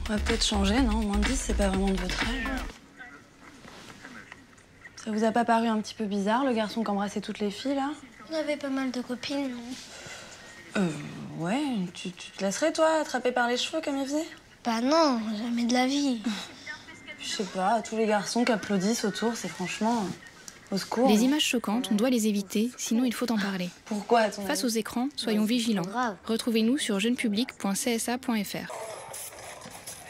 On va peut-être changer, non? Moins de 10, c'est pas vraiment de votre âge. Ça vous a pas paru un petit peu bizarre, le garçon qui embrassait toutes les filles, là? On avait pas mal de copines, non? Ouais, tu te laisserais, toi, attraper par les cheveux comme il faisait? Bah non, jamais de la vie. Je sais pas, tous les garçons qui applaudissent autour, c'est franchement... au secours. Les images choquantes, on doit les éviter, sinon il faut en parler. Pourquoi, à ton avis? Face aux écrans, soyons vigilants. grave. Retrouvez-nous sur jeunepublic.csa.fr.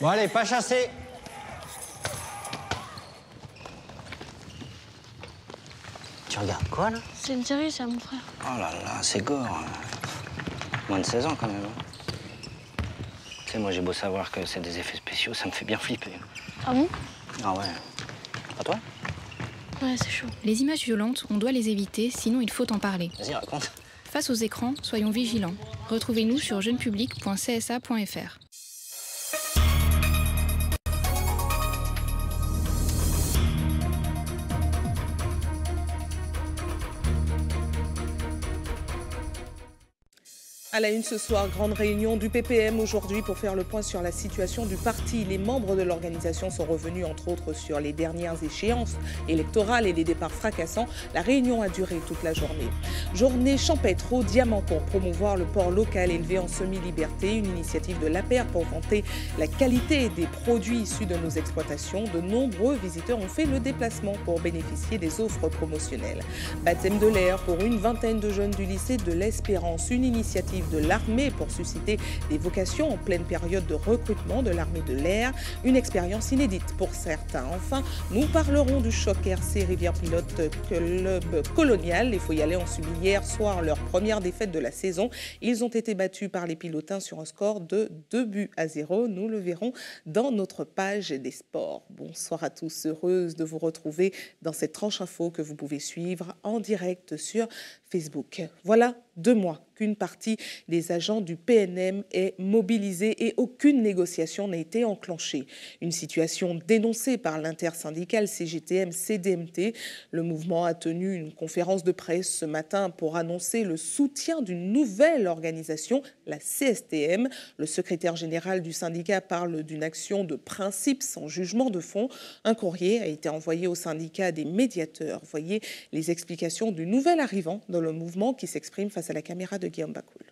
Bon allez, pas chasser. Tu regardes quoi, là? C'est une série, ça, mon frère. Oh là là, c'est gore. Moins de 16 ans, quand même. Tu sais, moi, j'ai beau savoir que c'est des effets spéciaux, ça me fait bien flipper. Ah bon? Ah ouais. Pas toi? Ouais, c'est chaud. Les images violentes, on doit les éviter, sinon il faut en parler. Vas-y, raconte. Face aux écrans, soyons vigilants. Retrouvez-nous sur jeunepublic.csa.fr. À la une ce soir, grande réunion du PPM aujourd'hui pour faire le point sur la situation du parti. Les membres de l'organisation sont revenus entre autres sur les dernières échéances électorales et les départs fracassants. La réunion a duré toute la journée. Journée champêtre au Diamant pour promouvoir le porc local élevé en semi-liberté. Une initiative de l'APER pour vanter la qualité des produits issus de nos exploitations. De nombreux visiteurs ont fait le déplacement pour bénéficier des offres promotionnelles. Baptême de l'air pour une vingtaine de jeunes du lycée de l'Espérance. Une initiative de l'armée pour susciter des vocations en pleine période de recrutement de l'armée de l'air. Une expérience inédite pour certains. Enfin, nous parlerons du choc RC Rivière Pilote Club Colonial. Les Foyalais ont subi hier soir leur première défaite de la saison. Ils ont été battus par les Pilotins sur un score de 2-0. Nous le verrons dans notre page des sports. Bonsoir à tous, heureuse de vous retrouver dans cette tranche info que vous pouvez suivre en direct sur Facebook. Voilà 2 mois qu'une partie des agents du PNM est mobilisée et aucune négociation n'a été enclenchée. Une situation dénoncée par l'intersyndicale CGTM-CDMT. Le mouvement a tenu une conférence de presse ce matin pour annoncer le soutien d'une nouvelle organisation, la CSTM. Le secrétaire général du syndicat parle d'une action de principe sans jugement de fond. Un courrier a été envoyé au syndicat des médiateurs. Voyez les explications du nouvel arrivant dans le mouvement qui s'exprime face à la caméra de Guillaume Bacoul.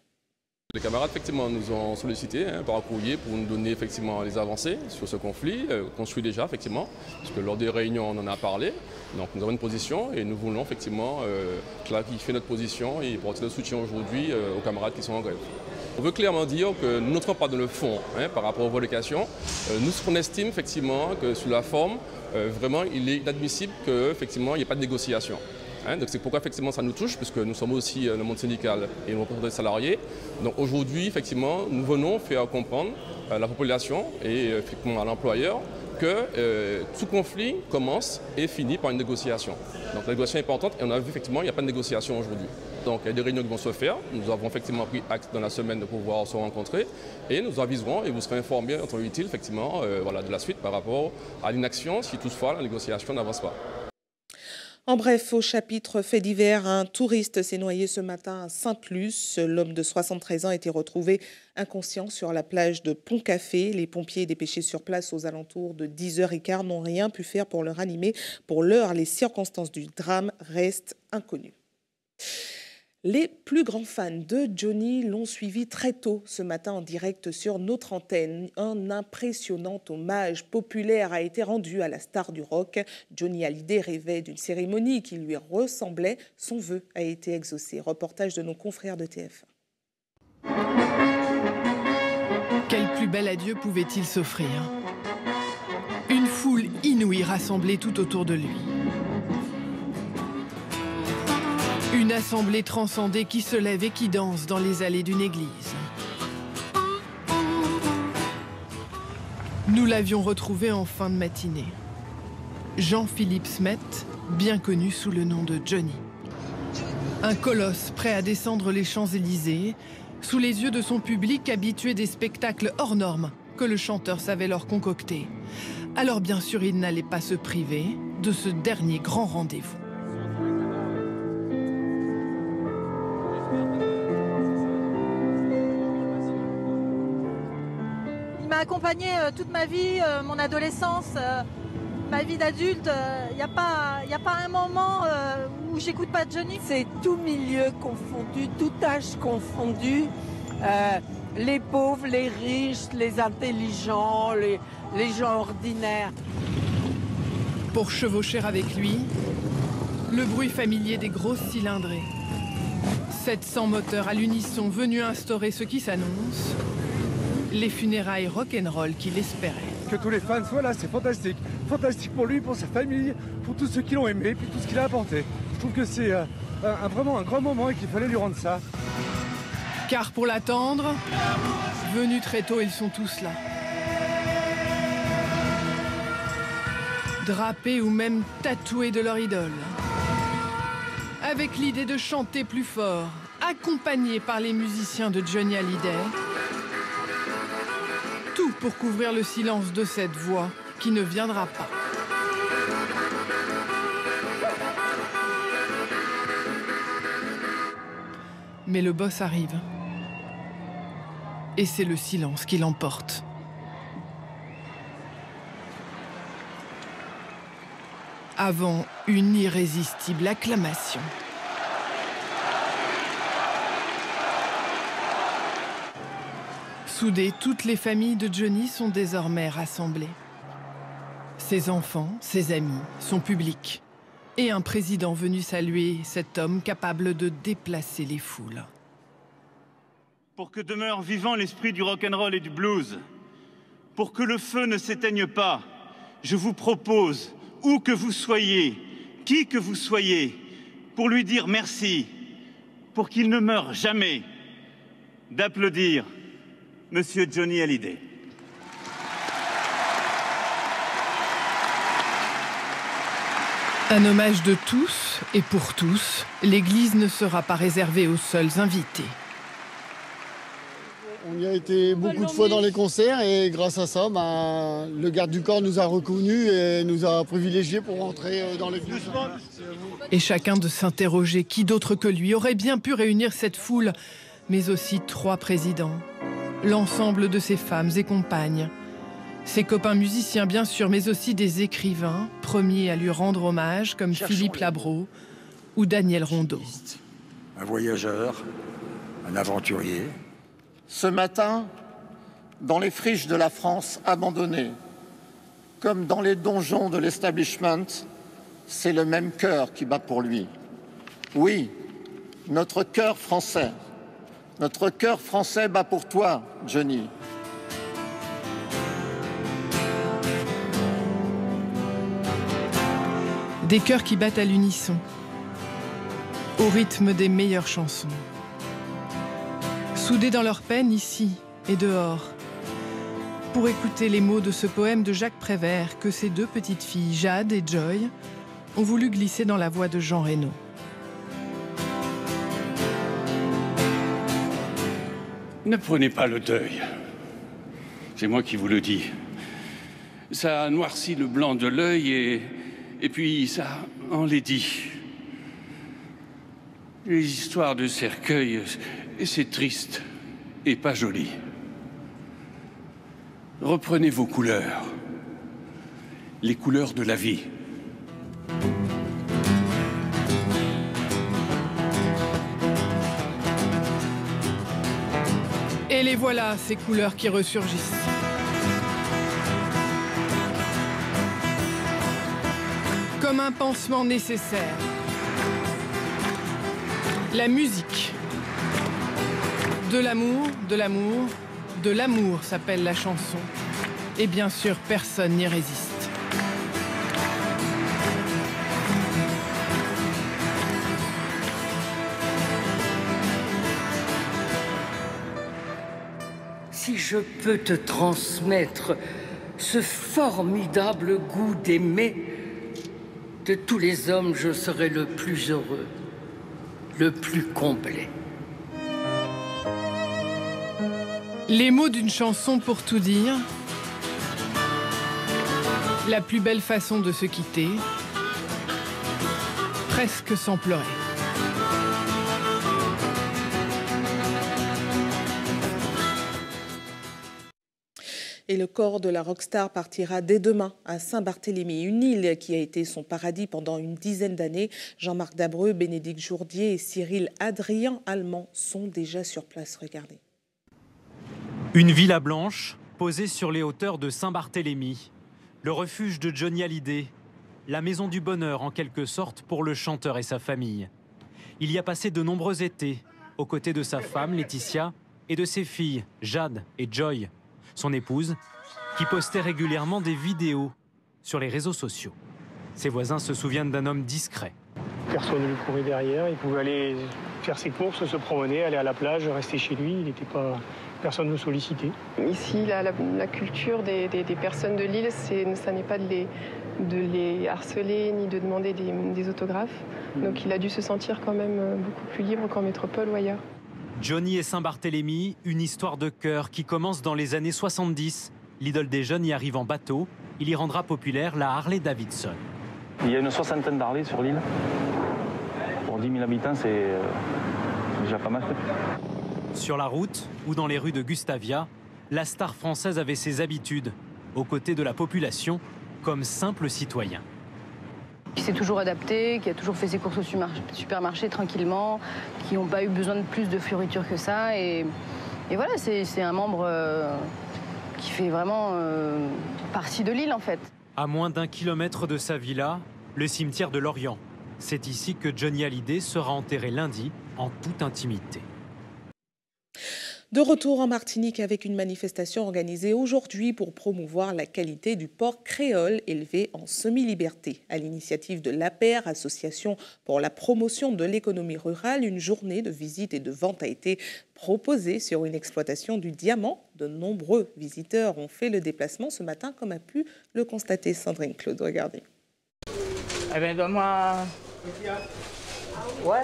Les camarades effectivement nous ont sollicité par un courrier pour nous donner effectivement les avancées sur ce conflit, construit déjà effectivement, parce que lors des réunions on en a parlé. Donc nous avons une position et nous voulons effectivement clarifier notre position et porter le soutien aujourd'hui aux camarades qui sont en grève. On veut clairement dire que nous n'entrons pas dans le fond par rapport aux revendications. Nous, ce qu'on estime effectivement que sur la forme, vraiment il est inadmissible qu'effectivement il n'y ait pas de négociation. Donc c'est pourquoi effectivement ça nous touche, puisque nous sommes aussi le monde syndical et nous représentons les salariés. Donc aujourd'hui, effectivement, nous venons faire comprendre à la population et effectivement à l'employeur que tout conflit commence et finit par une négociation. Donc la négociation est importante et on a vu effectivement qu'il n'y a pas de négociation aujourd'hui. Donc il y a des réunions qui vont se faire. Nous avons effectivement pris acte dans la semaine de pouvoir se rencontrer et nous aviserons et vous serez informés en temps utile effectivement de la suite par rapport à l'inaction si toutefois la négociation n'avance pas. En bref, au chapitre fait divers, un touriste s'est noyé ce matin à Sainte-Luce. L'homme de 73 ans a été retrouvé inconscient sur la plage de Pont-Café. Les pompiers dépêchés sur place aux alentours de 10h15 n'ont rien pu faire pour le ranimer. Pour l'heure, les circonstances du drame restent inconnues. Les plus grands fans de Johnny l'ont suivi très tôt ce matin en direct sur notre antenne. Un impressionnant hommage populaire a été rendu à la star du rock. Johnny Hallyday rêvait d'une cérémonie qui lui ressemblait. Son vœu a été exaucé. Reportage de nos confrères de TF1. Quel plus bel adieu pouvait-il s'offrir? Une foule inouïe rassemblée tout autour de lui. Une assemblée transcendée qui se lève et qui danse dans les allées d'une église. Nous l'avions retrouvé en fin de matinée. Jean-Philippe Smet, bien connu sous le nom de Johnny. Un colosse prêt à descendre les Champs-Élysées, sous les yeux de son public habitué des spectacles hors normes que le chanteur savait leur concocter. Alors bien sûr, il n'allait pas se priver de ce dernier grand rendez-vous. m'a accompagnée toute ma vie, mon adolescence, ma vie d'adulte. Il n'y a pas un moment où j'écoute pas Johnny. C'est tout milieu confondu, tout âge confondu. Les pauvres, les riches, les intelligents, les gens ordinaires. Pour chevaucher avec lui, le bruit familier des grosses cylindrées. 700 moteurs à l'unisson venus instaurer ce qui s'annonce. Les funérailles rock'n'roll qu'il espérait. Que tous les fans soient là, c'est fantastique. Fantastique pour lui, pour sa famille, pour tous ceux qui l'ont aimé, puis tout ce qu'il a apporté. Je trouve que c'est vraiment un grand moment et qu'il fallait lui rendre ça. Car pour l'attendre, venus très tôt, ils sont tous là. Drapés ou même tatoués de leur idole. Avec l'idée de chanter plus fort, accompagnés par les musiciens de Johnny Hallyday. Tout pour couvrir le silence de cette voix qui ne viendra pas. Mais le boss arrive. Et c'est le silence qui l'emporte. Avant une irrésistible acclamation. Soudées, toutes les familles de Johnny sont désormais rassemblées. Ses enfants, ses amis, son public. Et un président venu saluer cet homme capable de déplacer les foules. Pour que demeure vivant l'esprit du rock'n'roll et du blues, pour que le feu ne s'éteigne pas, je vous propose, où que vous soyez, qui que vous soyez, pour lui dire merci, pour qu'il ne meure jamais, d'applaudir Monsieur Johnny Hallyday. Un hommage de tous et pour tous, l'église ne sera pas réservée aux seuls invités. On y a été beaucoup de fois dans les concerts et grâce à ça, le garde du corps nous a reconnus et nous a privilégiés pour rentrer dans l'église. Et chacun de s'interroger qui d'autre que lui aurait bien pu réunir cette foule, mais aussi 3 présidents, l'ensemble de ses femmes et compagnes, ses copains musiciens bien sûr, mais aussi des écrivains, premiers à lui rendre hommage comme Philippe Labro ou Daniel Rondeau. Un voyageur, un aventurier. Ce matin, dans les friches de la France abandonnée, comme dans les donjons de l'establishment, c'est le même cœur qui bat pour lui. Oui, notre cœur français bat pour toi, Johnny. Des cœurs qui battent à l'unisson, au rythme des meilleures chansons. Soudés dans leur peine ici et dehors, pour écouter les mots de ce poème de Jacques Prévert que ces 2 petites filles, Jade et Joy, ont voulu glisser dans la voix de Jean Reno. Ne prenez pas le deuil. C'est moi qui vous le dis. Ça noircit le blanc de l'œil et puis ça enlaidit. Les histoires de cercueil, c'est triste et pas joli. Reprenez vos couleurs, les couleurs de la vie. Et les voilà, ces couleurs qui ressurgissent. Comme un pansement nécessaire. La musique. De l'amour, de l'amour, de l'amour s'appelle la chanson. Et bien sûr, personne n'y résiste. Si je peux te transmettre ce formidable goût d'aimer, de tous les hommes, je serai le plus heureux, le plus complet. Les mots d'une chanson pour tout dire. La plus belle façon de se quitter, presque sans pleurer. Et le corps de la rockstar partira dès demain à Saint-Barthélemy, une île qui a été son paradis pendant une dizaine d'années. Jean-Marc Dabreu, Bénédicte Jourdier et Cyril Adrien Allemand sont déjà sur place. Regardez. Une villa blanche posée sur les hauteurs de Saint-Barthélemy. Le refuge de Johnny Hallyday. La maison du bonheur en quelque sorte pour le chanteur et sa famille. Il y a passé de nombreux étés aux côtés de sa femme Laetitia et de ses filles Jade et Joy, son épouse, qui postait régulièrement des vidéos sur les réseaux sociaux. Ses voisins se souviennent d'un homme discret. Personne ne lui courait derrière, il pouvait aller faire ses courses, se promener, aller à la plage, rester chez lui, il n'était pas... Personne ne le sollicitait. Ici, la culture des personnes de l'île, ça n'est pas de les harceler ni de demander des autographes. Donc il a dû se sentir quand même beaucoup plus libre qu'en métropole ou ailleurs. Johnny et Saint-Barthélemy, une histoire de cœur qui commence dans les années 70. L'idole des jeunes y arrive en bateau. Il y rendra populaire la Harley-Davidson. Il y a une soixantaine d'Harley sur l'île. Pour 10 000 habitants, c'est déjà pas mal. Sur la route ou dans les rues de Gustavia, la star française avait ses habitudes, aux côtés de la population, comme simple citoyen. Qui s'est toujours adapté, qui a toujours fait ses courses au supermarché tranquillement, qui n'ont pas eu besoin de plus de fioritures que ça. Et voilà, c'est un membre qui fait vraiment partie de l'île en fait. À moins d'1 kilomètre de sa villa, le cimetière de Lorient. C'est ici que Johnny Hallyday sera enterré lundi en toute intimité. De retour en Martinique avec une manifestation organisée aujourd'hui pour promouvoir la qualité du porc créole élevé en semi-liberté. À l'initiative de l'APER, Association pour la promotion de l'économie rurale, une journée de visite et de vente a été proposée sur une exploitation du diamant. De nombreux visiteurs ont fait le déplacement ce matin, comme a pu le constater Sandrine Claude. Regardez. Eh bien, donne-moi... Ouais.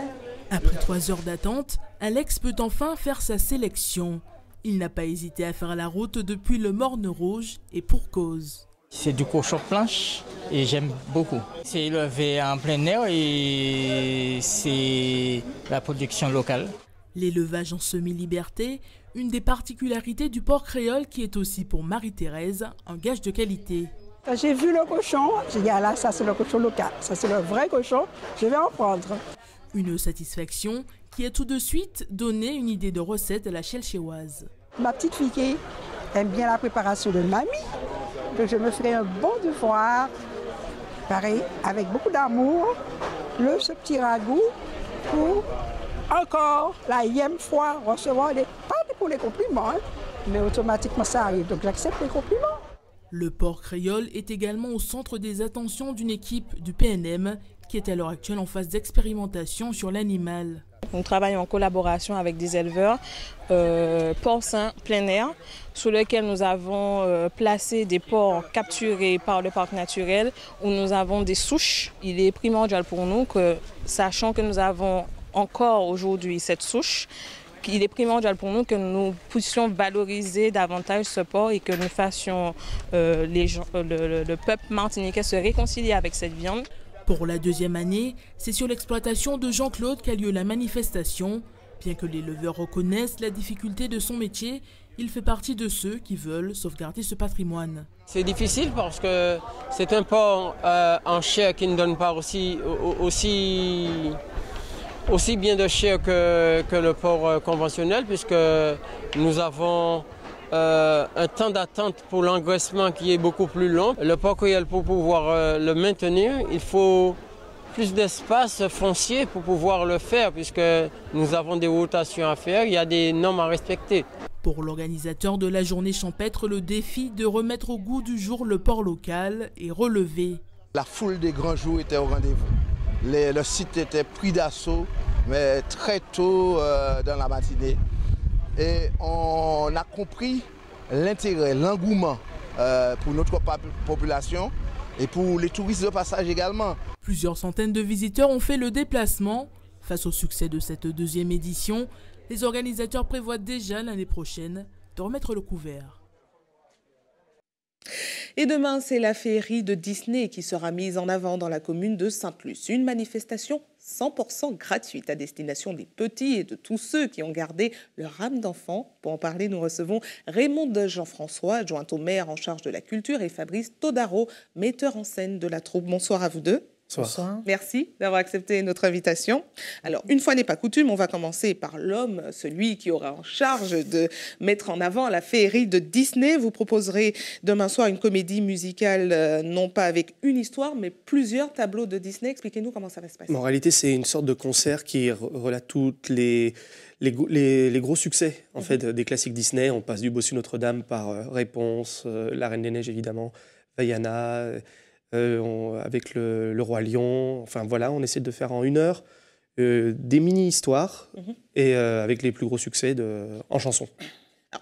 Après 3 heures d'attente, Alex peut enfin faire sa sélection. Il n'a pas hésité à faire la route depuis le Morne Rouge et pour cause. C'est du cochon planche et j'aime beaucoup. C'est élevé en plein air et c'est la production locale. L'élevage en semi-liberté, une des particularités du porc créole qui est aussi pour Marie-Thérèse un gage de qualité. Quand j'ai vu le cochon, j'ai dit ah là, ça c'est le cochon local, ça c'est le vrai cochon, je vais en prendre. Une satisfaction qui a tout de suite donné une idée de recette à la chelchéoise. Ma petite fille qui aime bien la préparation de mamie, donc je me ferai un bon devoir, pareil, avec beaucoup d'amour, ce petit ragoût pour encore la 1e fois recevoir pas pour les compliments, hein, mais automatiquement ça arrive, donc j'accepte les compliments. Le porc créole est également au centre des attentions d'une équipe du PNM qui est à l'heure actuelle en phase d'expérimentation sur l'animal. Nous travaillons en collaboration avec des éleveurs porcins plein air, sur lesquels nous avons placé des porcs capturés par le parc naturel, où nous avons des souches. Il est primordial pour nous que, sachant que nous avons encore aujourd'hui cette souche, il est primordial pour nous que nous puissions valoriser davantage ce porc et que nous fassions le peuple martiniquais se réconcilier avec cette viande. Pour la 2e année, c'est sur l'exploitation de Jean-Claude qu'a lieu la manifestation. Bien que l'éleveur reconnaisse la difficulté de son métier, il fait partie de ceux qui veulent sauvegarder ce patrimoine. C'est difficile parce que c'est un porc en chair qui ne donne pas aussi bien de chair que le porc conventionnel, puisque nous avons un temps d'attente pour l'engraissement qui est beaucoup plus long. Le porc créole, pour pouvoir le maintenir, il faut plus d'espace foncier pour pouvoir le faire, puisque nous avons des rotations à faire, il y a des normes à respecter. Pour l'organisateur de la journée champêtre, le défi de remettre au goût du jour le porc local est relevé. La foule des grands jours était au rendez-vous. Le site était pris d'assaut, mais très tôt dans la matinée. Et on a compris l'intérêt, l'engouement pour notre population et pour les touristes de passage également. Plusieurs centaines de visiteurs ont fait le déplacement. Face au succès de cette 2e édition, les organisateurs prévoient déjà l'année prochaine de remettre le couvert. Et demain, c'est la féerie de Disney qui sera mise en avant dans la commune de Sainte-Luce. Une manifestation 100% gratuite à destination des petits et de tous ceux qui ont gardé leur âme d'enfant. Pour en parler, nous recevons Raymond de Jean-François, adjoint au maire en charge de la culture, et Fabrice Todaro, metteur en scène de la troupe. Bonsoir à vous deux. Bonsoir. Merci d'avoir accepté notre invitation. Alors, une fois n'est pas coutume, on va commencer par l'homme, celui qui aura en charge de mettre en avant la féerie de Disney. Vous proposerez demain soir une comédie musicale, non pas avec une histoire, mais plusieurs tableaux de Disney. Expliquez-nous comment ça va se passer. En réalité, c'est une sorte de concert qui relate toutes les gros succès en fait, des classiques Disney. On passe du Bossu Notre-Dame par Réponse, La Reine des Neiges évidemment, Vaiana, avec le Roi Lion. Enfin voilà, on essaie de faire en 1 heure des mini-histoires et avec les plus gros succès en chanson.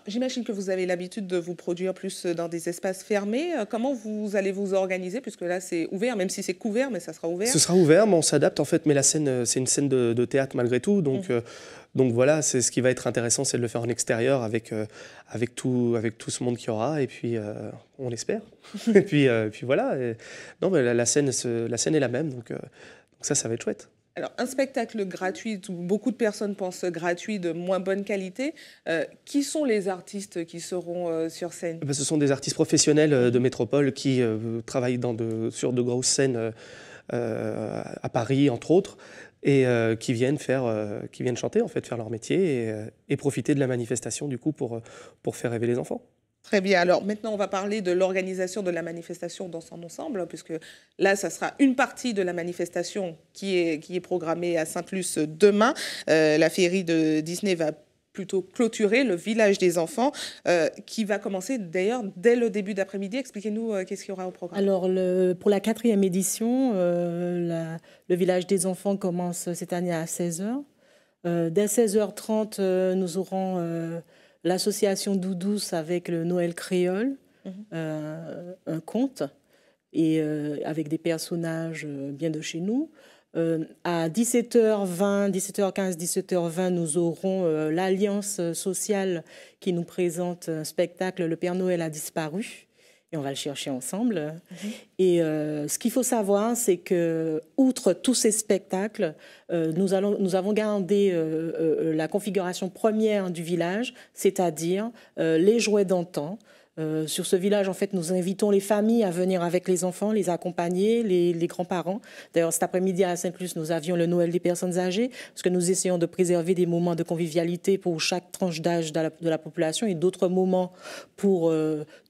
J'imagine que vous avez l'habitude de vous produire plus dans des espaces fermés. Comment vous allez vous organiser? Puisque là, c'est ouvert, même si c'est couvert, mais ça sera ouvert. Ce sera ouvert, mais on s'adapte en fait. Mais la scène, c'est une scène de théâtre malgré tout. Donc voilà, c'est ce qui va être intéressant, c'est de le faire en extérieur avec tout ce monde qu'il y aura. Et puis, on l'espère. et puis voilà. Non, mais la scène est la même. Donc ça va être chouette. Alors, un spectacle gratuit, où beaucoup de personnes pensent gratuit, de moins bonne qualité. Qui sont les artistes qui seront sur scène? Ce sont des artistes professionnels de métropole qui travaillent sur de grosses scènes à Paris, entre autres, et qui viennent chanter, en fait, faire leur métier et profiter de la manifestation, du coup, pour faire rêver les enfants. Très bien. Alors maintenant, on va parler de l'organisation de la manifestation dans son ensemble, puisque là, ça sera une partie de la manifestation qui est programmée à Sainte-Luce demain. La féerie de Disney va plutôt clôturer le village des enfants, qui va commencer d'ailleurs dès le début d'après-midi. Expliquez-nous qu'est-ce qu'il y aura au programme. Alors, pour la 4e édition, le village des enfants commence cette année à 16h. Dès 16h30, nous aurons l'association Doudous avec le Noël créole, un conte, et avec des personnages bien de chez nous. À 17h20, 17h15, 17h20, nous aurons l'Alliance sociale qui nous présente un spectacle « Le Père Noël a disparu ». Et on va le chercher ensemble. Et ce qu'il faut savoir, c'est que, outre tous ces spectacles, nous avons gardé la configuration première du village, c'est-à-dire les jouets d'antan. Sur ce village, en fait, nous invitons les familles à venir avec les enfants, les accompagner, les grands-parents. D'ailleurs, cet après-midi à Sainte-Luce, nous avions le Noël des personnes âgées, parce que nous essayons de préserver des moments de convivialité pour chaque tranche d'âge de la population et d'autres moments pour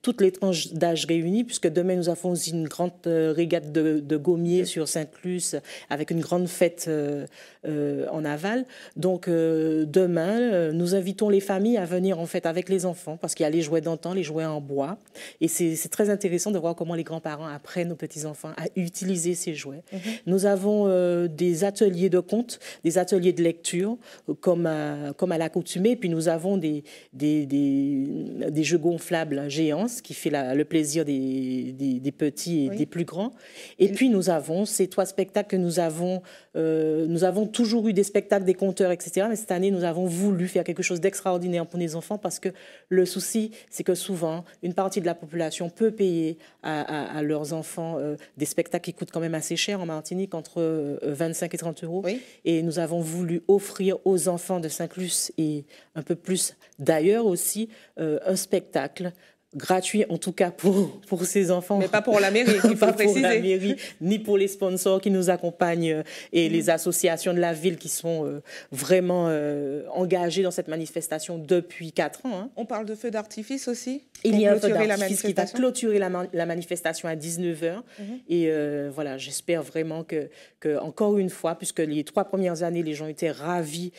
toutes les tranches d'âge réunies, puisque demain, nous avons aussi une grande régate de gommiers sur Sainte-Luce, avec une grande fête en aval. Donc, demain, nous invitons les familles à venir, en fait, avec les enfants, parce qu'il y a les jouets d'antan, les jouets en bois. Et c'est très intéressant de voir comment les grands-parents apprennent aux petits-enfants à utiliser ces jouets. Nous avons des ateliers de contes, des ateliers de lecture, comme à l'accoutumée. Puis nous avons des jeux gonflables géants, ce qui fait le plaisir des petits et des plus grands. Et puis nous avons ces 3 spectacles que nous avons toujours eu des spectacles, des conteurs, etc. Mais cette année, nous avons voulu faire quelque chose d'extraordinaire pour les enfants, parce que le souci, c'est que souvent, une partie de la population peut payer à leurs enfants des spectacles qui coûtent quand même assez cher en Martinique, entre 25 et 30 euros. Et nous avons voulu offrir aux enfants de Sainte-Luce et un peu plus d'ailleurs aussi un spectacle gratuit, en tout cas pour ces enfants. Mais pas pour la mairie, il faut pas préciser. Pour la mairie, ni pour les sponsors qui nous accompagnent et les associations de la ville qui sont vraiment engagées dans cette manifestation depuis 4 ans. Hein. On parle de feux d'artifice aussi? Il y a un feu d'artifice qui va clôturer la manifestation à 19h. Et voilà, j'espère vraiment que, encore une fois, puisque les 3 premières années, les gens étaient ravis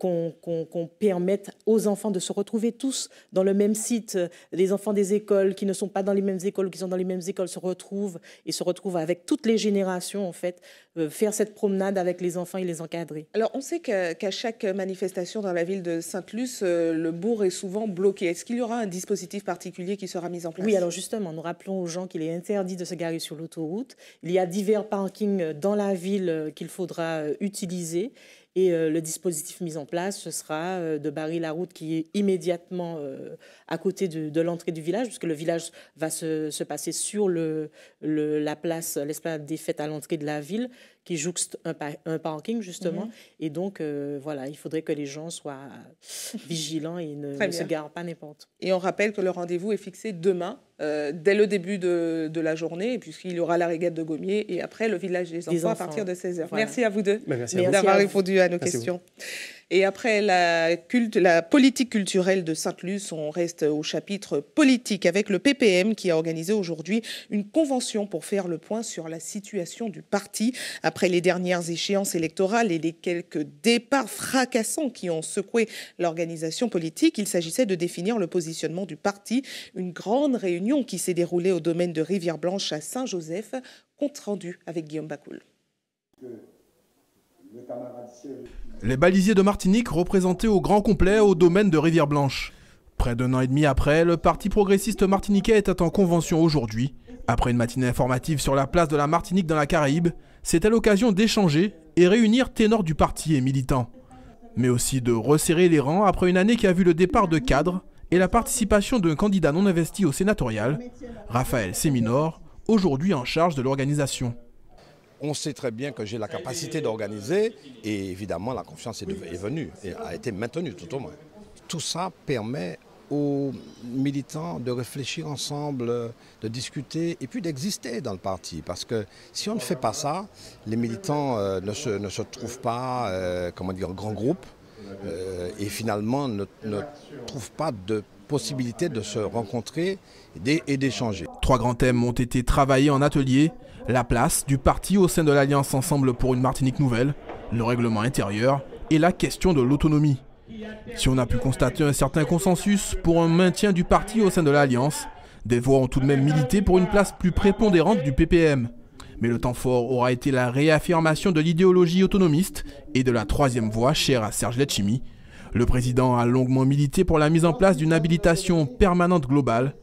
qu'on permette aux enfants de se retrouver tous dans le même site. Les enfants des écoles qui ne sont pas dans les mêmes écoles, qui sont dans les mêmes écoles, se retrouvent avec toutes les générations, en fait, faire cette promenade avec les enfants et les encadrer. Alors, on sait qu'à chaque manifestation dans la ville de Sainte-Luce, le bourg est souvent bloqué. Est-ce qu'il y aura un dispositif particulier qui sera mis en place? Oui, alors justement, nous rappelons aux gens qu'il est interdit de se garer sur l'autoroute. Il y a divers parkings dans la ville qu'il faudra utiliser. Et le dispositif mis en place, ce sera de barrer la route qui est immédiatement à côté de l'entrée du village, puisque le village va se passer sur la place, l'esplanade des fêtes à l'entrée de la ville, qui jouxte un parking, justement. Et donc, voilà, il faudrait que les gens soient vigilants et ne se garent pas n'importe. Et on rappelle que le rendez-vous est fixé demain, dès le début de la journée, puisqu'il y aura la régate de Gommiers et après le village des enfants à partir de 16h. Voilà. Merci à vous deux d'avoir répondu à nos questions. Et après la politique culturelle de Sainte-Luce, on reste au chapitre politique avec le PPM qui a organisé aujourd'hui une convention pour faire le point sur la situation du parti. Après les dernières échéances électorales et les quelques départs fracassants qui ont secoué l'organisation politique, il s'agissait de définir le positionnement du parti. Une grande réunion qui s'est déroulée au domaine de Rivière-Blanche à Saint-Joseph. Compte rendu avec Guillaume Bacoul. Les balisiers de Martinique représentés au grand complet au domaine de Rivière-Blanche. Près d'un an et demi après, le Parti progressiste martiniquais était en convention aujourd'hui. Après une matinée informative sur la place de la Martinique dans la Caraïbe, c'était l'occasion d'échanger et réunir ténors du parti et militants. Mais aussi de resserrer les rangs après une année qui a vu le départ de cadres et la participation d'un candidat non investi au sénatorial, Raphaël Séminor, aujourd'hui en charge de l'organisation. On sait très bien que j'ai la capacité d'organiser et évidemment la confiance est venue et a été maintenue tout au moins. Tout ça permet aux militants de réfléchir ensemble, de discuter et puis d'exister dans le parti. Parce que si on ne fait pas ça, les militants ne se trouvent pas en grand groupe et finalement ne trouvent pas de possibilité de se rencontrer et d'échanger. 3 grands thèmes ont été travaillés en atelier. La place du parti au sein de l'Alliance Ensemble pour une Martinique nouvelle, le règlement intérieur et la question de l'autonomie. Si on a pu constater un certain consensus pour un maintien du parti au sein de l'Alliance, des voix ont tout de même milité pour une place plus prépondérante du PPM. Mais le temps fort aura été la réaffirmation de l'idéologie autonomiste et de la 3e voie chère à Serge Letchimy. Le président a longuement milité pour la mise en place d'une habilitation permanente globale.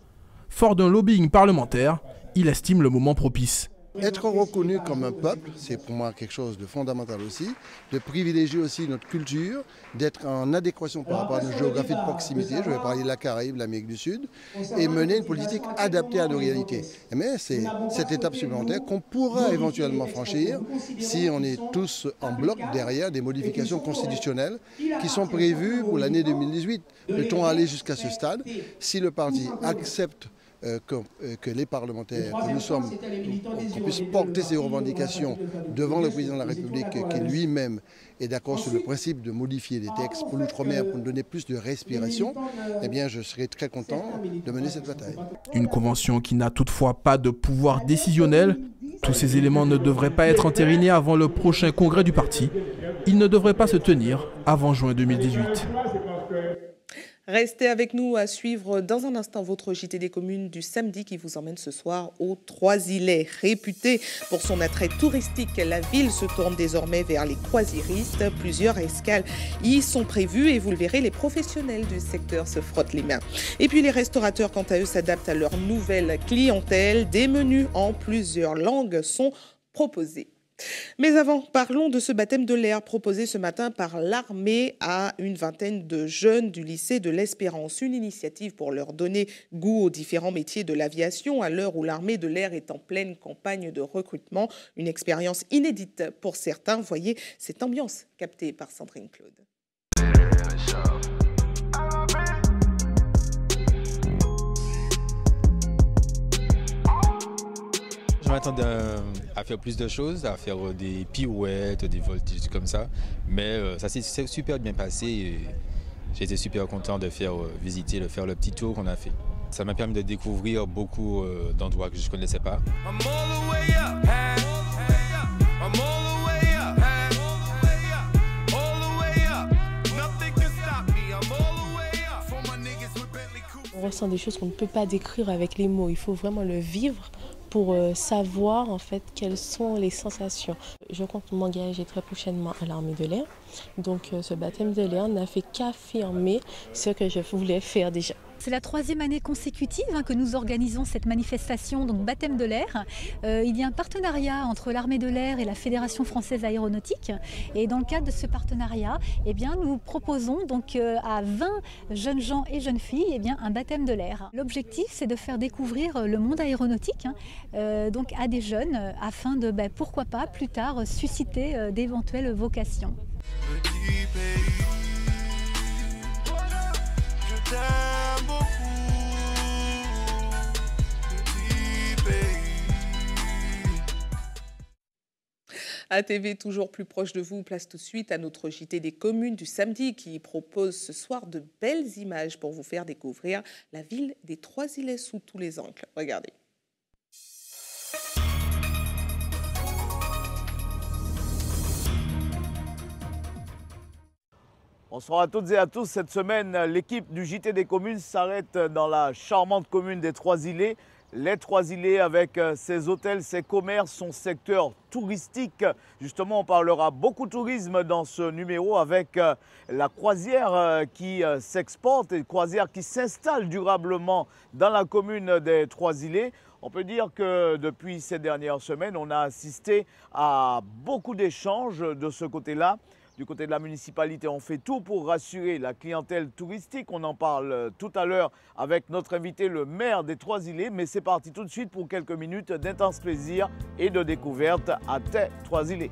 Fort d'un lobbying parlementaire, il estime le moment propice. Être reconnu comme un peuple, c'est pour moi quelque chose de fondamental aussi, de privilégier aussi notre culture, d'être en adéquation par rapport à notre géographie de proximité, je vais parler de la Caraïbe, l'Amérique du Sud, et mener une politique adaptée à nos réalités. Mais c'est cette étape supplémentaire qu'on pourra éventuellement franchir si on est tous en bloc derrière des modifications constitutionnelles qui sont prévues pour l'année 2018. Peut-on aller jusqu'à ce stade si le parti accepte que les parlementaires, que nous sommes, qu'on puisse porter ces revendications devant le président de la République qui lui-même est d'accord sur le principe de modifier les textes pour l'outre-mer, pour nous donner plus de respiration, eh bien je serai très content de mener cette bataille. Une convention qui n'a toutefois pas de pouvoir décisionnel. Tous ces éléments ne devraient pas être entérinés avant le prochain congrès du parti. Ils ne devraient pas se tenir avant juin 2018. Restez avec nous à suivre dans un instant votre JT des communes du samedi qui vous emmène ce soir aux Trois-Îlets. Réputée pour son attrait touristique, la ville se tourne désormais vers les croisiéristes. Plusieurs escales y sont prévues et vous le verrez, les professionnels du secteur se frottent les mains. Et puis les restaurateurs, quant à eux, s'adaptent à leur nouvelle clientèle. Des menus en plusieurs langues sont proposés. Mais avant, parlons de ce baptême de l'air proposé ce matin par l'armée à une vingtaine de jeunes du lycée de l'Espérance. Une initiative pour leur donner goût aux différents métiers de l'aviation à l'heure où l'armée de l'air est en pleine campagne de recrutement. Une expérience inédite pour certains. Voyez cette ambiance captée par Sandrine Claude. Je m'attendais à faire plus de choses, à faire des pirouettes, des voltiges comme ça. Mais ça s'est super bien passé. J'ai été super content de faire visiter, de faire le petit tour qu'on a fait. Ça m'a permis de découvrir beaucoup d'endroits que je ne connaissais pas. On ressent des choses qu'on ne peut pas décrire avec les mots. Il faut vraiment le vivre pour savoir en fait quelles sont les sensations. Je compte m'engager très prochainement à l'armée de l'air. Donc ce baptême de l'air n'a fait qu'affirmer ce que je voulais faire déjà. C'est la 3e année consécutive que nous organisons cette manifestation, donc baptême de l'air. Il y a un partenariat entre l'armée de l'air et la Fédération française aéronautique. Et dans le cadre de ce partenariat, nous proposons donc à 20 jeunes gens et jeunes filles un baptême de l'air. L'objectif, c'est de faire découvrir le monde aéronautique donc à des jeunes afin de, pourquoi pas, plus tard, susciter d'éventuelles vocations. Petit pays, je t'aime beaucoup. Petit pays. ATV toujours plus proche de vous, place tout de suite à notre JT des communes du samedi qui propose ce soir de belles images pour vous faire découvrir la ville des Trois-Îlets sous tous les angles. Regardez. Bonsoir à toutes et à tous. Cette semaine, l'équipe du JT des communes s'arrête dans la charmante commune des Trois-Îlets. Les Trois-Îlets avec ses hôtels, ses commerces, son secteur touristique. Justement, on parlera beaucoup de tourisme dans ce numéro avec la croisière qui s'exporte et croisière qui s'installe durablement dans la commune des Trois-Îlets. On peut dire que depuis ces dernières semaines, on a assisté à beaucoup d'échanges de ce côté-là. Du côté de la municipalité, on fait tout pour rassurer la clientèle touristique. On en parle tout à l'heure avec notre invité, le maire des Trois-Îlets. Mais c'est parti tout de suite pour quelques minutes d'intense plaisir et de découverte à tes Trois-Îlets.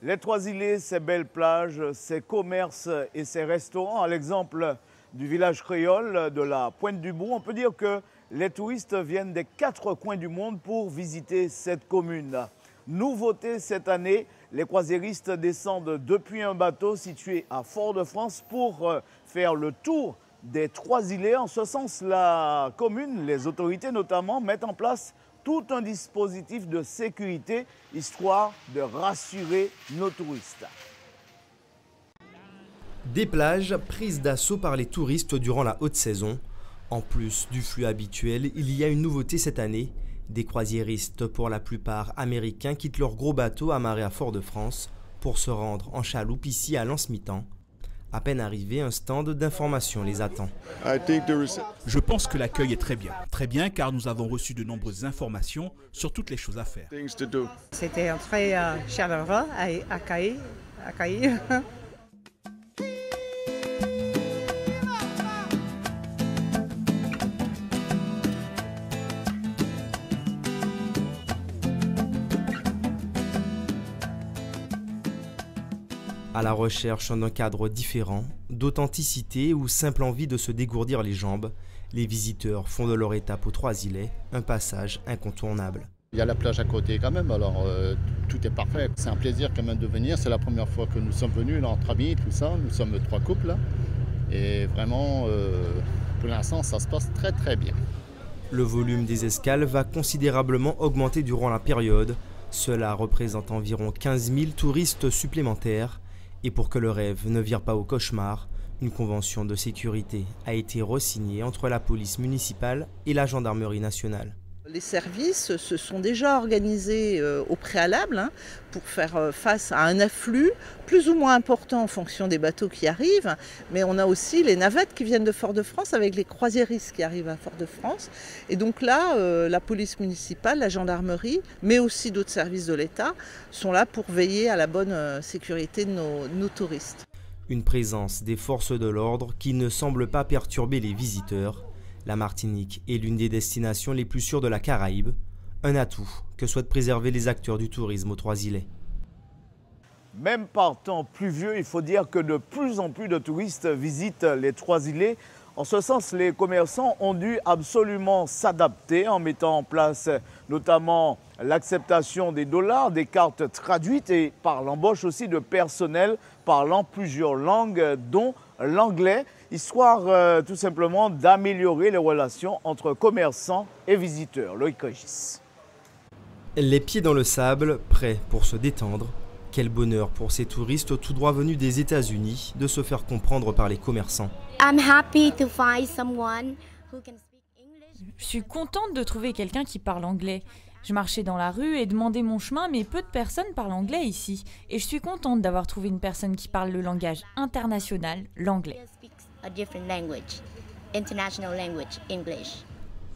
Les Trois-Îlets, ces belles plages, ces commerces et ces restaurants, à l'exemple du village créole de la Pointe-du-Bourg, on peut dire que les touristes viennent des 4 coins du monde pour visiter cette commune. Nouveauté cette année, les croisiéristes descendent depuis un bateau situé à Fort-de-France pour faire le tour des Trois-Îlets. En ce sens, la commune, les autorités notamment, mettent en place tout un dispositif de sécurité, histoire de rassurer nos touristes. Des plages prises d'assaut par les touristes durant la haute saison. En plus du flux habituel, il y a une nouveauté cette année. Des croisiéristes, pour la plupart américains, quittent leur gros bateau amarré à Fort-de-France pour se rendre en chaloupe ici à Lens-Mitan. À peine arrivé, un stand d'information les attend. Je pense que l'accueil est très bien. Très bien car nous avons reçu de nombreuses informations sur toutes les choses à faire. C'était très chaleureux à accueillir. À la recherche d'un cadre différent, d'authenticité ou simple envie de se dégourdir les jambes, les visiteurs font de leur étape aux Trois-Îlets un passage incontournable. Il y a la plage à côté quand même, alors tout est parfait. C'est un plaisir quand même de venir, c'est la première fois que nous sommes venus là, entre amis, tout ça. Nous sommes 3 couples là. Et vraiment, pour l'instant, ça se passe très très bien. Le volume des escales va considérablement augmenter durant la période. Cela représente environ 15 000 touristes supplémentaires. Et pour que le rêve ne vire pas au cauchemar, une convention de sécurité a été re-signée entre la police municipale et la gendarmerie nationale. Les services se sont déjà organisés au préalable pour faire face à un afflux plus ou moins important en fonction des bateaux qui arrivent. Mais on a aussi les navettes qui viennent de Fort-de-France avec les croisiéristes qui arrivent à Fort-de-France. Et donc là, la police municipale, la gendarmerie, mais aussi d'autres services de l'État sont là pour veiller à la bonne sécurité de nos touristes. Une présence des forces de l'ordre qui ne semble pas perturber les visiteurs. La Martinique est l'une des destinations les plus sûres de la Caraïbe, un atout que souhaitent préserver les acteurs du tourisme aux Trois-Îlets. Même par temps pluvieux, il faut dire que de plus en plus de touristes visitent les Trois-Îlets. En ce sens, les commerçants ont dû absolument s'adapter en mettant en place notamment l'acceptation des dollars, des cartes traduites et par l'embauche aussi de personnel parlant plusieurs langues, dont l'anglais, histoire tout simplement d'améliorer les relations entre commerçants et visiteurs. Loïc Régis. Les pieds dans le sable, prêts pour se détendre. Quel bonheur pour ces touristes tout droit venus des États-Unis de se faire comprendre par les commerçants. Je suis contente de trouver quelqu'un qui parle anglais. Je marchais dans la rue et demandais mon chemin, mais peu de personnes parlent anglais ici. Et je suis contente d'avoir trouvé une personne qui parle le langage international, l'anglais.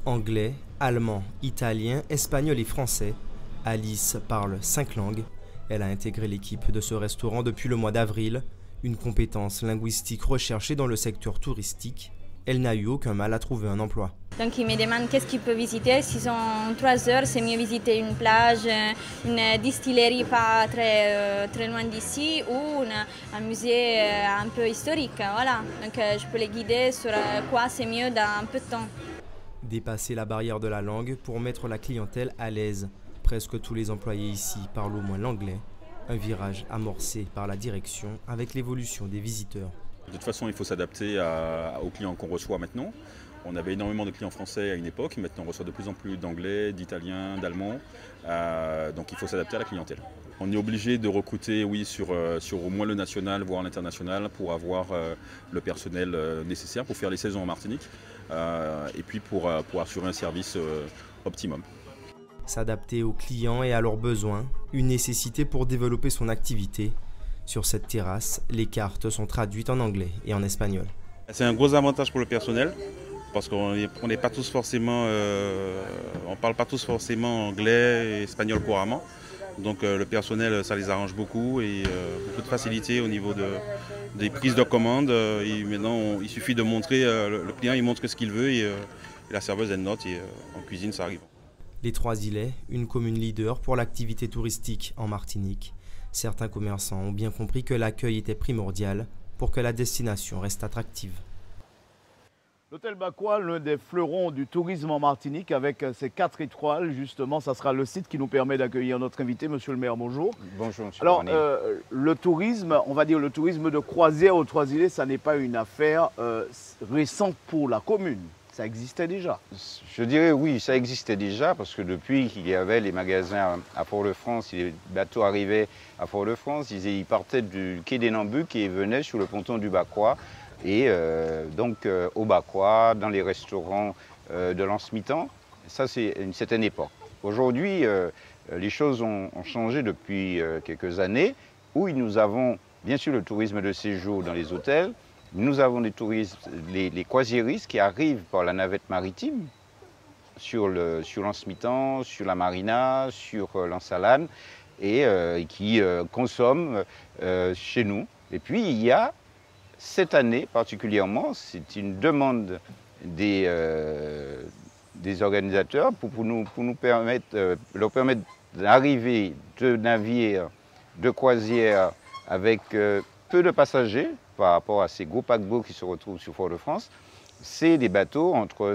Anglais, allemand, italien, espagnol et français. Alice parle 5 langues. Elle a intégré l'équipe de ce restaurant depuis le mois d'avril, une compétence linguistique recherchée dans le secteur touristique. Elle n'a eu aucun mal à trouver un emploi. Donc ils me demandent qu'est-ce qu'ils peuvent visiter. S'ils ont 3 heures, c'est mieux visiter une plage, une distillerie pas très loin d'ici ou un musée un peu historique. Voilà. Donc je peux les guider sur quoi c'est mieux dans un peu de temps. Dépasser la barrière de la langue pour mettre la clientèle à l'aise. Presque tous les employés ici parlent au moins l'anglais. Un virage amorcé par la direction avec l'évolution des visiteurs. De toute façon, il faut s'adapter aux clients qu'on reçoit maintenant. On avait énormément de clients français à une époque. Maintenant, on reçoit de plus en plus d'anglais, d'italiens, d'allemands. Donc, il faut s'adapter à la clientèle. On est obligé de recruter, oui, sur au moins le national, voire l'international, pour avoir le personnel nécessaire pour faire les saisons en Martinique et puis pour assurer un service optimum. S'adapter aux clients et à leurs besoins, une nécessité pour développer son activité. Sur cette terrasse, les cartes sont traduites en anglais et en espagnol. C'est un gros avantage pour le personnel parce qu'on n'est pas tous forcément, on parle pas tous forcément anglais et espagnol couramment. Donc le personnel, ça les arrange beaucoup et beaucoup de facilité au niveau des prises de commandes. Et maintenant, il suffit de montrer, le client il montre ce qu'il veut et la serveuse elle note et en cuisine ça arrive. Les Trois-Îlets, une commune leader pour l'activité touristique en Martinique. Certains commerçants ont bien compris que l'accueil était primordial pour que la destination reste attractive. L'hôtel Bakwa, l'un des fleurons du tourisme en Martinique, avec ses 4 étoiles, justement, ça sera le site qui nous permet d'accueillir notre invité. Monsieur le maire, bonjour. Bonjour, monsieur. Alors, le tourisme, on va dire le tourisme de croisière aux Trois-Îlets, ça n'est pas une affaire récente pour la commune. Ça existait déjà? Je dirais oui, ça existait déjà parce que depuis qu'il y avait les magasins à Fort-de-France, les bateaux arrivaient à Fort-de-France, ils partaient du quai des Nambucks et venaient sur le ponton du Bakwa. Et donc au Bakwa, dans les restaurants de l'Anse-Mitan, ça c'est une certaine époque. Aujourd'hui, les choses ont changé depuis quelques années où nous avons bien sûr le tourisme de séjour dans les hôtels. Nous avons des touristes, les croisiéristes qui arrivent par la navette maritime sur l'Anse-Mitan, sur la Marina, sur l'Anse-Alane et qui consomment chez nous. Et puis il y a cette année particulièrement, c'est une demande des organisateurs pour nous permettre, leur permettre d'arriver de navires, de croisières avec peu de passagers par rapport à ces gros paquebots qui se retrouvent sur Fort-de-France. C'est des bateaux entre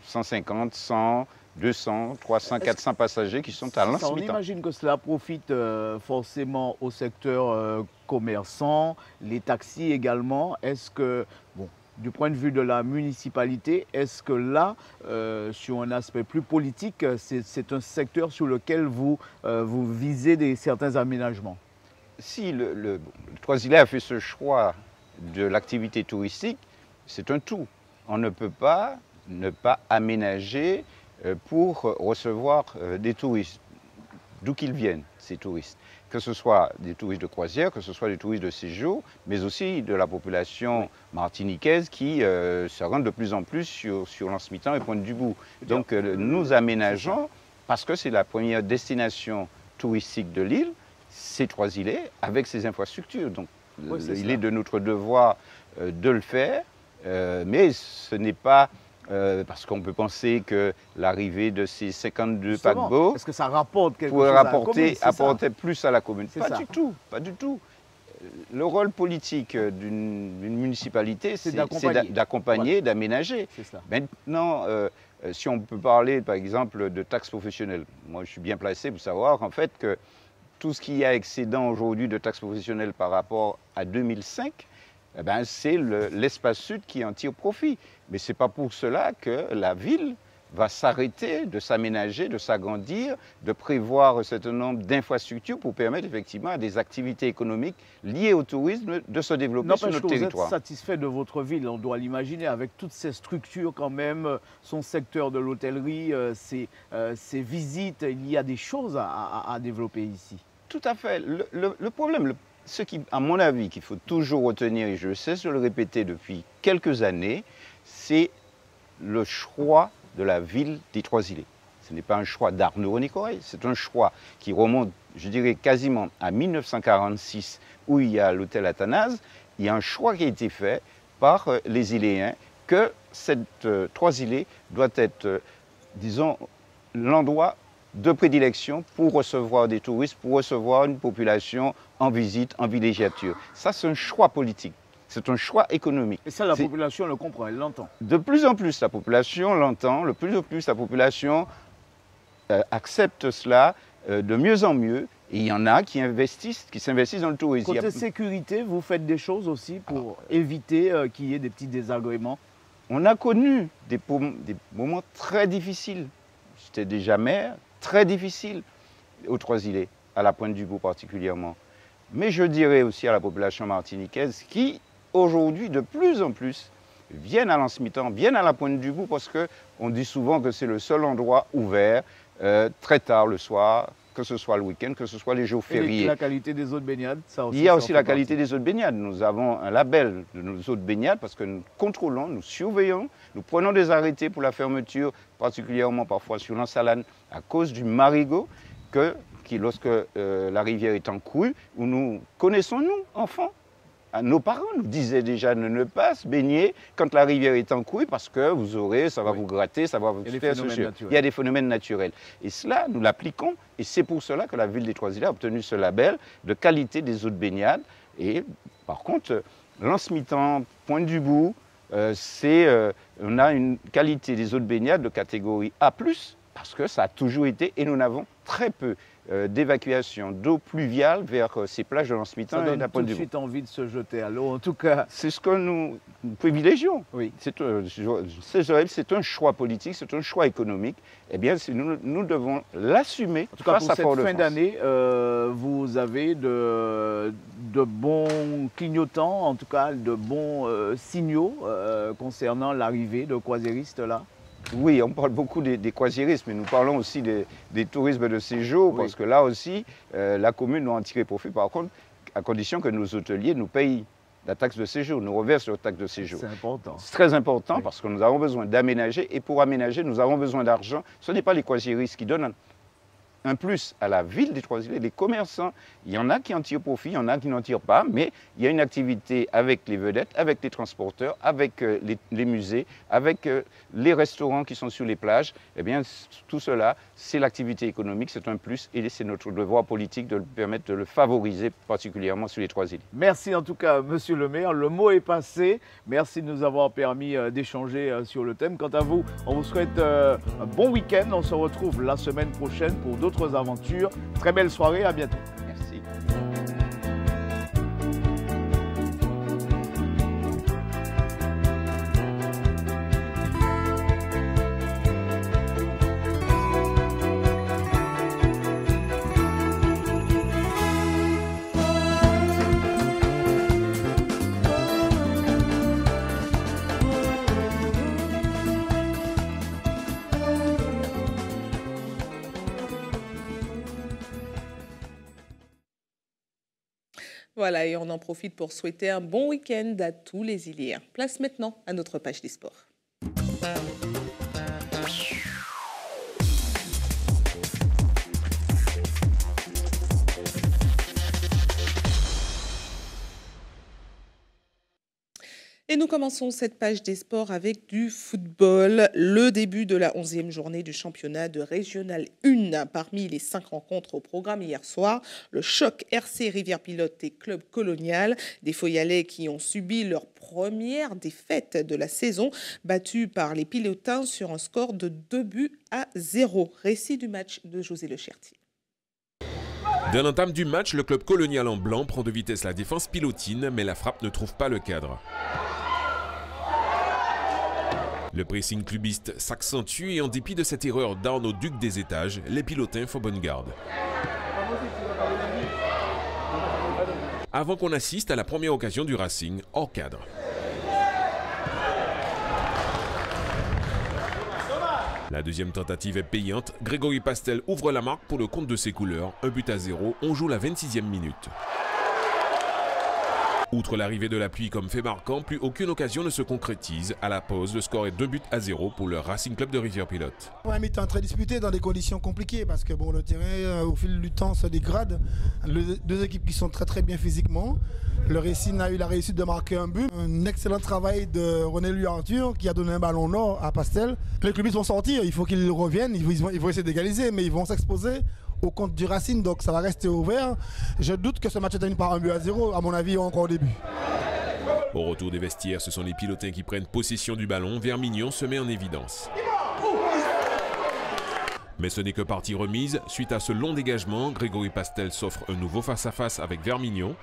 150, 100, 200, 300, 400 passagers qui sont à l'Anse-Mitan. On imagine que cela profite forcément au secteur commerçant, les taxis également. Est-ce que, bon, du point de vue de la municipalité, est-ce que là, sur un aspect plus politique, c'est un secteur sur lequel vous visez certains aménagements? Si le Trois-Îlets a fait ce choix de l'activité touristique, c'est un tout. On ne peut pas ne pas aménager pour recevoir des touristes, d'où qu'ils viennent, ces touristes. Que ce soit des touristes de croisière, que ce soit des touristes de séjour, mais aussi de la population martiniquaise qui se rend de plus en plus sur l'Anse-Mitan et Pointe-du-Bout. Donc nous aménageons, parce que c'est la première destination touristique de l'île, ces Trois-Îlets avec ces infrastructures. Donc il est de notre devoir de le faire, mais ce n'est pas parce qu'on peut penser que l'arrivée de ces 52 paquebots est-ce que ça rapporte quelque pourrait chose à la commune, apporter plus à la commune. Pas du tout, pas du tout. le rôle politique d'une municipalité, c'est d'accompagner, d'aménager. Maintenant, si on peut parler, par exemple, de taxes professionnelles, moi je suis bien placé pour savoir en fait que tout ce qui y a excédent aujourd'hui de taxes professionnelles par rapport à 2005, eh ben, c'est l'espace sud qui en tire profit. Mais ce n'est pas pour cela que la ville va s'arrêter de s'aménager, de s'agrandir, de prévoir un certain nombre d'infrastructures pour permettre effectivement à des activités économiques liées au tourisme de se développer sur notre territoire. Vous êtes satisfait de votre ville, on doit l'imaginer, avec toutes ces structures quand même, son secteur de l'hôtellerie, ses visites, il y a des choses à développer ici. Tout à fait. Le problème, ce qui, à mon avis, qu'il faut toujours retenir, et je cesse de le répéter depuis quelques années, c'est le choix de la ville des Trois-Îlets. Ce n'est pas un choix d'Arnaud René-Correille, c'est un choix qui remonte, je dirais, quasiment à 1946, où il y a l'hôtel Athanase. Il y a un choix qui a été fait par les Iléens que cette Trois-Îlets doit être, disons, l'endroit de prédilection pour recevoir des touristes, pour recevoir une population en visite, en villégiature. Ça, c'est un choix politique. C'est un choix économique. Et ça, la population le comprend, elle l'entend. De plus en plus, la population l'entend, de plus en plus, la population accepte cela de mieux en mieux. Et il y en a qui s'investissent dans le tourisme. Côté sécurité, vous faites des choses aussi pour éviter qu'il y ait des petits désagréments? On a connu des moments très difficiles. J'étais déjà maire, très difficile aux Trois-Îlets, à la Pointe-du-Bout particulièrement. Mais je dirais aussi à la population martiniquaise qui, aujourd'hui, de plus en plus, viennent à l'Anse-Mitan, viennent à la Pointe-du-Bout parce qu'on dit souvent que c'est le seul endroit ouvert très tard le soir, que ce soit le week-end, que ce soit les jours fériés. Et la qualité des eaux de baignade, ça aussi. Il y a aussi la qualité des eaux de baignade. Nous avons un label de nos eaux de baignade parce que nous contrôlons, nous surveillons, nous prenons des arrêtés pour la fermeture, particulièrement parfois sur l'Anse-Salane, à cause du marigot qui, lorsque la rivière est en crue, où nous connaissons, nous, enfants. Nos parents nous disaient déjà de ne pas se baigner quand la rivière est en crue parce que vous aurez, ça va vous gratter, ça va vous faire sécher. Il y a des phénomènes naturels. Et cela, nous l'appliquons et c'est pour cela que la ville des Trois-Îlets a obtenu ce label de qualité des eaux de baignade. Et par contre, l'Anse-Mitan, Pointe-du-Bout, on a une qualité des eaux de baignade de catégorie A+, parce que ça a toujours été, et nous n'avons très peu d'évacuation d'eau pluviale vers ces plages de l'Anse-Mitan et de la Pointe-du-Bout. Ça donne tout de suite envie de se jeter à l'eau, en tout cas. C'est ce que nous privilégions. Oui. C'est un choix politique, c'est un choix économique. Eh bien, nous devons l'assumer face à Fort-de-France. Pour cette fin d'année, vous avez de bons clignotants, en tout cas de bons signaux concernant l'arrivée de croisiéristes là? Oui, on parle beaucoup des croisiéristes, mais nous parlons aussi des tourismes de séjour, parce que là aussi, la commune doit en tirer profit, par contre, à condition que nos hôteliers nous payent la taxe de séjour, nous reversent leur taxe de séjour. C'est important. C'est très important parce que nous avons besoin d'aménager, et pour aménager, nous avons besoin d'argent. Ce n'est pas les croisiéristes qui donnent un plus à la ville des Trois-Îlets, les commerçants, il y en a qui en tirent profit, il y en a qui n'en tirent pas, mais il y a une activité avec les vedettes, avec les transporteurs, avec les musées, avec les restaurants qui sont sur les plages. Eh bien, tout cela, c'est l'activité économique, c'est un plus et c'est notre devoir politique de le permettre de le favoriser, particulièrement sur les Trois-Îlets. Merci en tout cas, monsieur le maire, le mot est passé. Merci de nous avoir permis d'échanger sur le thème. Quant à vous, on vous souhaite un bon week-end. On se retrouve la semaine prochaine pour d'autres aventures. Très belle soirée, à bientôt. Merci. Voilà, et on en profite pour souhaiter un bon week-end à tous les Iliens. Place maintenant à notre page des sports. Et nous commençons cette page des sports avec du football. Le début de la 11e journée du championnat de Régional 1. Parmi les 5 rencontres au programme hier soir, le choc RC Rivière-Pilote et Club Colonial. Des Foyalais qui ont subi leur première défaite de la saison, battus par les Pilotins sur un score de 2-0. Récit du match de José Lechertier. Dès l'entame du match, le club colonial en blanc prend de vitesse la défense pilotine, mais la frappe ne trouve pas le cadre. Le pressing clubiste s'accentue et en dépit de cette erreur d'Arnaud Duc des étages, les pilotins font bonne garde. Avant qu'on assiste à la première occasion du Racing hors cadre. La deuxième tentative est payante. Grégory Pastel ouvre la marque pour le compte de ses couleurs. 1-0, on joue la 26e minute. Outre l'arrivée de la pluie comme fait marquant, plus aucune occasion ne se concrétise. À la pause, le score est 2-0 pour le Racing Club de Rivière-Pilote. Un mi-temps très disputé dans des conditions compliquées parce que le terrain au fil du temps se dégrade. Deux équipes qui sont très bien physiquement. Le Racing a eu la réussite de marquer un but. Un excellent travail de René Louis-Arthur qui a donné un ballon nord à Pastel. Les clubistes vont sortir, il faut qu'ils reviennent, ils vont essayer d'égaliser, mais ils vont s'exposer au compte du Racing, donc ça va rester ouvert. Je doute que ce match termine par 1-0, à mon avis, encore au début. Au retour des vestiaires, ce sont les pilotins qui prennent possession du ballon. Vermignon se met en évidence. Mais ce n'est que partie remise. Suite à ce long dégagement, Grégory Pastel s'offre un nouveau face-à-face avec Vermignon.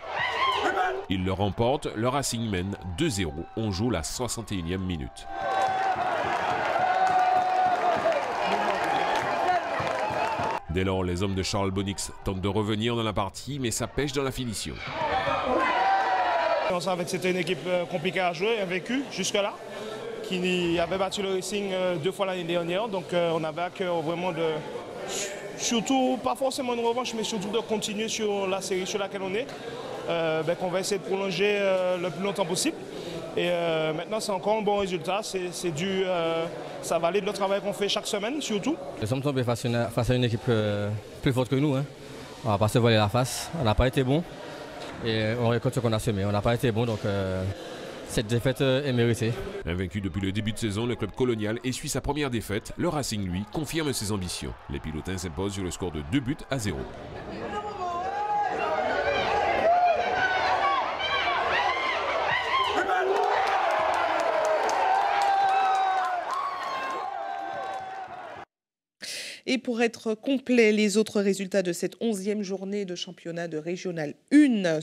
Il le remporte, le Racing mène 2-0. On joue la 61e minute. Dès lors, les hommes de Charles Bonix tentent de revenir dans la partie, mais ça pêche dans la finition. On savait que c'était une équipe compliquée à jouer, invaincue jusque-là, qui avait battu le Racing 2 fois l'année dernière. Donc on avait à cœur vraiment de, surtout, pas forcément une revanche, mais surtout de continuer sur la série sur laquelle on est, qu'on va essayer de prolonger le plus longtemps possible. Et maintenant, c'est encore un bon résultat. C'est dû, ça valide le travail qu'on fait chaque semaine, surtout. Nous sommes tombés face à une équipe plus forte que nous. Hein. On ne va pas se voiler la face. On n'a pas été bon. Et on récolte ce qu'on a semé. On n'a pas été bon, donc cette défaite est méritée. Invaincu depuis le début de saison, le club colonial essuie sa première défaite. Le Racing, lui, confirme ses ambitions. Les pilotins s'imposent sur le score de 2-0. Et pour être complet, les autres résultats de cette 11e journée de championnat de Régional 1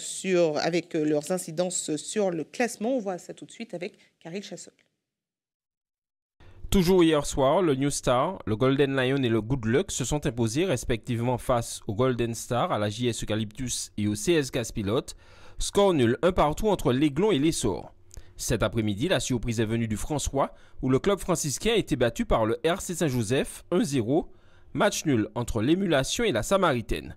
avec leurs incidences sur le classement. On voit ça tout de suite avec Karil Chassol. Toujours hier soir, le New Star, le Golden Lion et le Good Luck se sont imposés respectivement face au Golden Star, à la JS Eucalyptus et au CS Gaspilote. Score nul, un partout entre l'Aiglon et l'Essor. Cet après-midi, la surprise est venue du François, où le club franciscain a été battu par le RC Saint-Joseph 1-0. Match nul entre l'Émulation et la Samaritaine.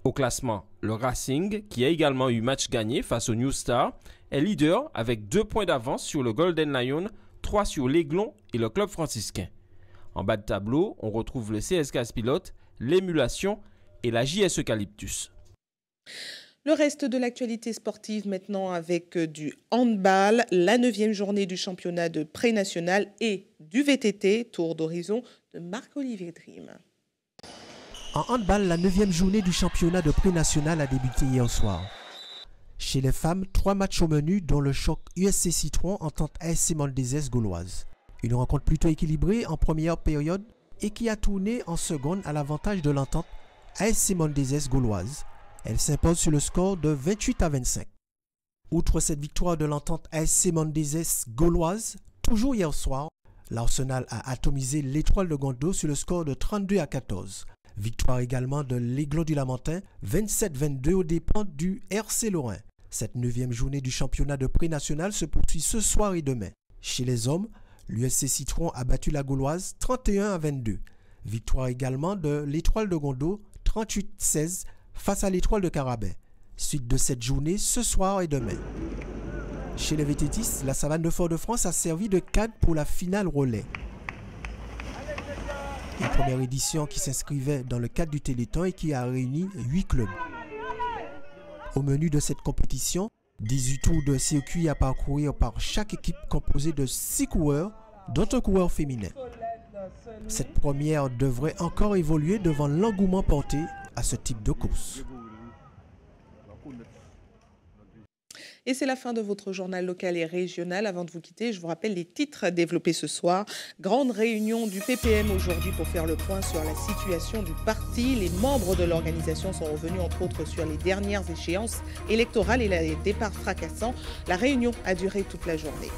Au classement, le Racing, qui a également eu match gagné face au New Star, est leader avec 2 points d'avance sur le Golden Lion, 3 sur l'Aiglon et le club franciscain. En bas de tableau, on retrouve le CS Gaspilote, l'Émulation et la JS Eucalyptus. Le reste de l'actualité sportive maintenant avec du handball, la 9e journée du championnat de pré-national et du VTT, tour d'horizon de Marc-Olivier Dream. En handball, la 9e journée du championnat de pré-national a débuté hier soir. Chez les femmes, 3 matchs au menu dont le choc USC Citron entente ASC Mendezès gauloise. Une rencontre plutôt équilibrée en première période et qui a tourné en seconde à l'avantage de l'entente ASC Mendezès gauloise. Elle s'impose sur le score de 28-25. Outre cette victoire de l'entente ASC Mendezès gauloise, toujours hier soir, l'Arsenal a atomisé l'Étoile de Gondo sur le score de 32-14. Victoire également de l'Aiglon du Lamentin, 27-22 aux dépens du RC Lorrain. Cette 9e journée du championnat de pré-national se poursuit ce soir et demain. Chez les hommes, l'USC Citron a battu la Gauloise 31-22. Victoire également de l'Étoile de Gondo, 38-16 face à l'Étoile de Carabin. Suite de cette journée ce soir et demain. Chez les vététistes, la Savane de Fort-de-France a servi de cadre pour la finale relais. Une première édition qui s'inscrivait dans le cadre du Téléthon et qui a réuni 8 clubs. Au menu de cette compétition, 18 tours de circuit à parcourir par chaque équipe composée de 6 coureurs, dont un coureur féminin. Cette première devrait encore évoluer devant l'engouement porté à ce type de course. Et c'est la fin de votre journal local et régional. Avant de vous quitter, je vous rappelle les titres développés ce soir. Grande réunion du PPM aujourd'hui pour faire le point sur la situation du parti. Les membres de l'organisation sont revenus entre autres sur les dernières échéances électorales et les départs fracassants. La réunion a duré toute la journée.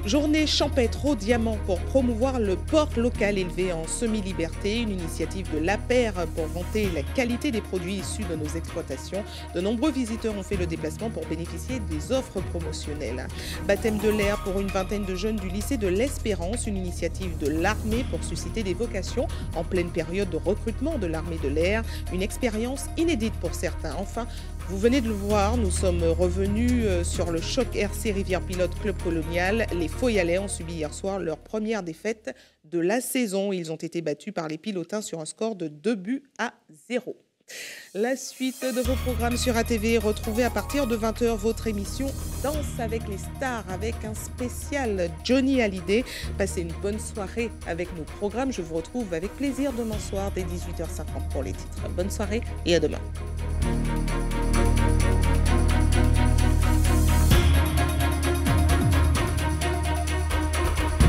Journée champêtre au diamant pour promouvoir le porc local élevé en semi-liberté, une initiative de l'APER pour vanter la qualité des produits issus de nos exploitations. De nombreux visiteurs ont fait le déplacement pour bénéficier des offres promotionnelles. Baptême de l'air pour une vingtaine de jeunes du lycée de l'Espérance, une initiative de l'armée pour susciter des vocations en pleine période de recrutement de l'armée de l'air, une expérience inédite pour certains. Enfin, vous venez de le voir, nous sommes revenus sur le choc RC Rivière Pilote Club Colonial. Les Foyalais ont subi hier soir leur première défaite de la saison. Ils ont été battus par les Pilotins sur un score de 2-0. La suite de vos programmes sur ATV, retrouvez à partir de 20h votre émission Danse avec les stars avec un spécial Johnny Hallyday. Passez une bonne soirée avec nos programmes. Je vous retrouve avec plaisir demain soir dès 18h50 pour les titres. Bonne soirée et à demain.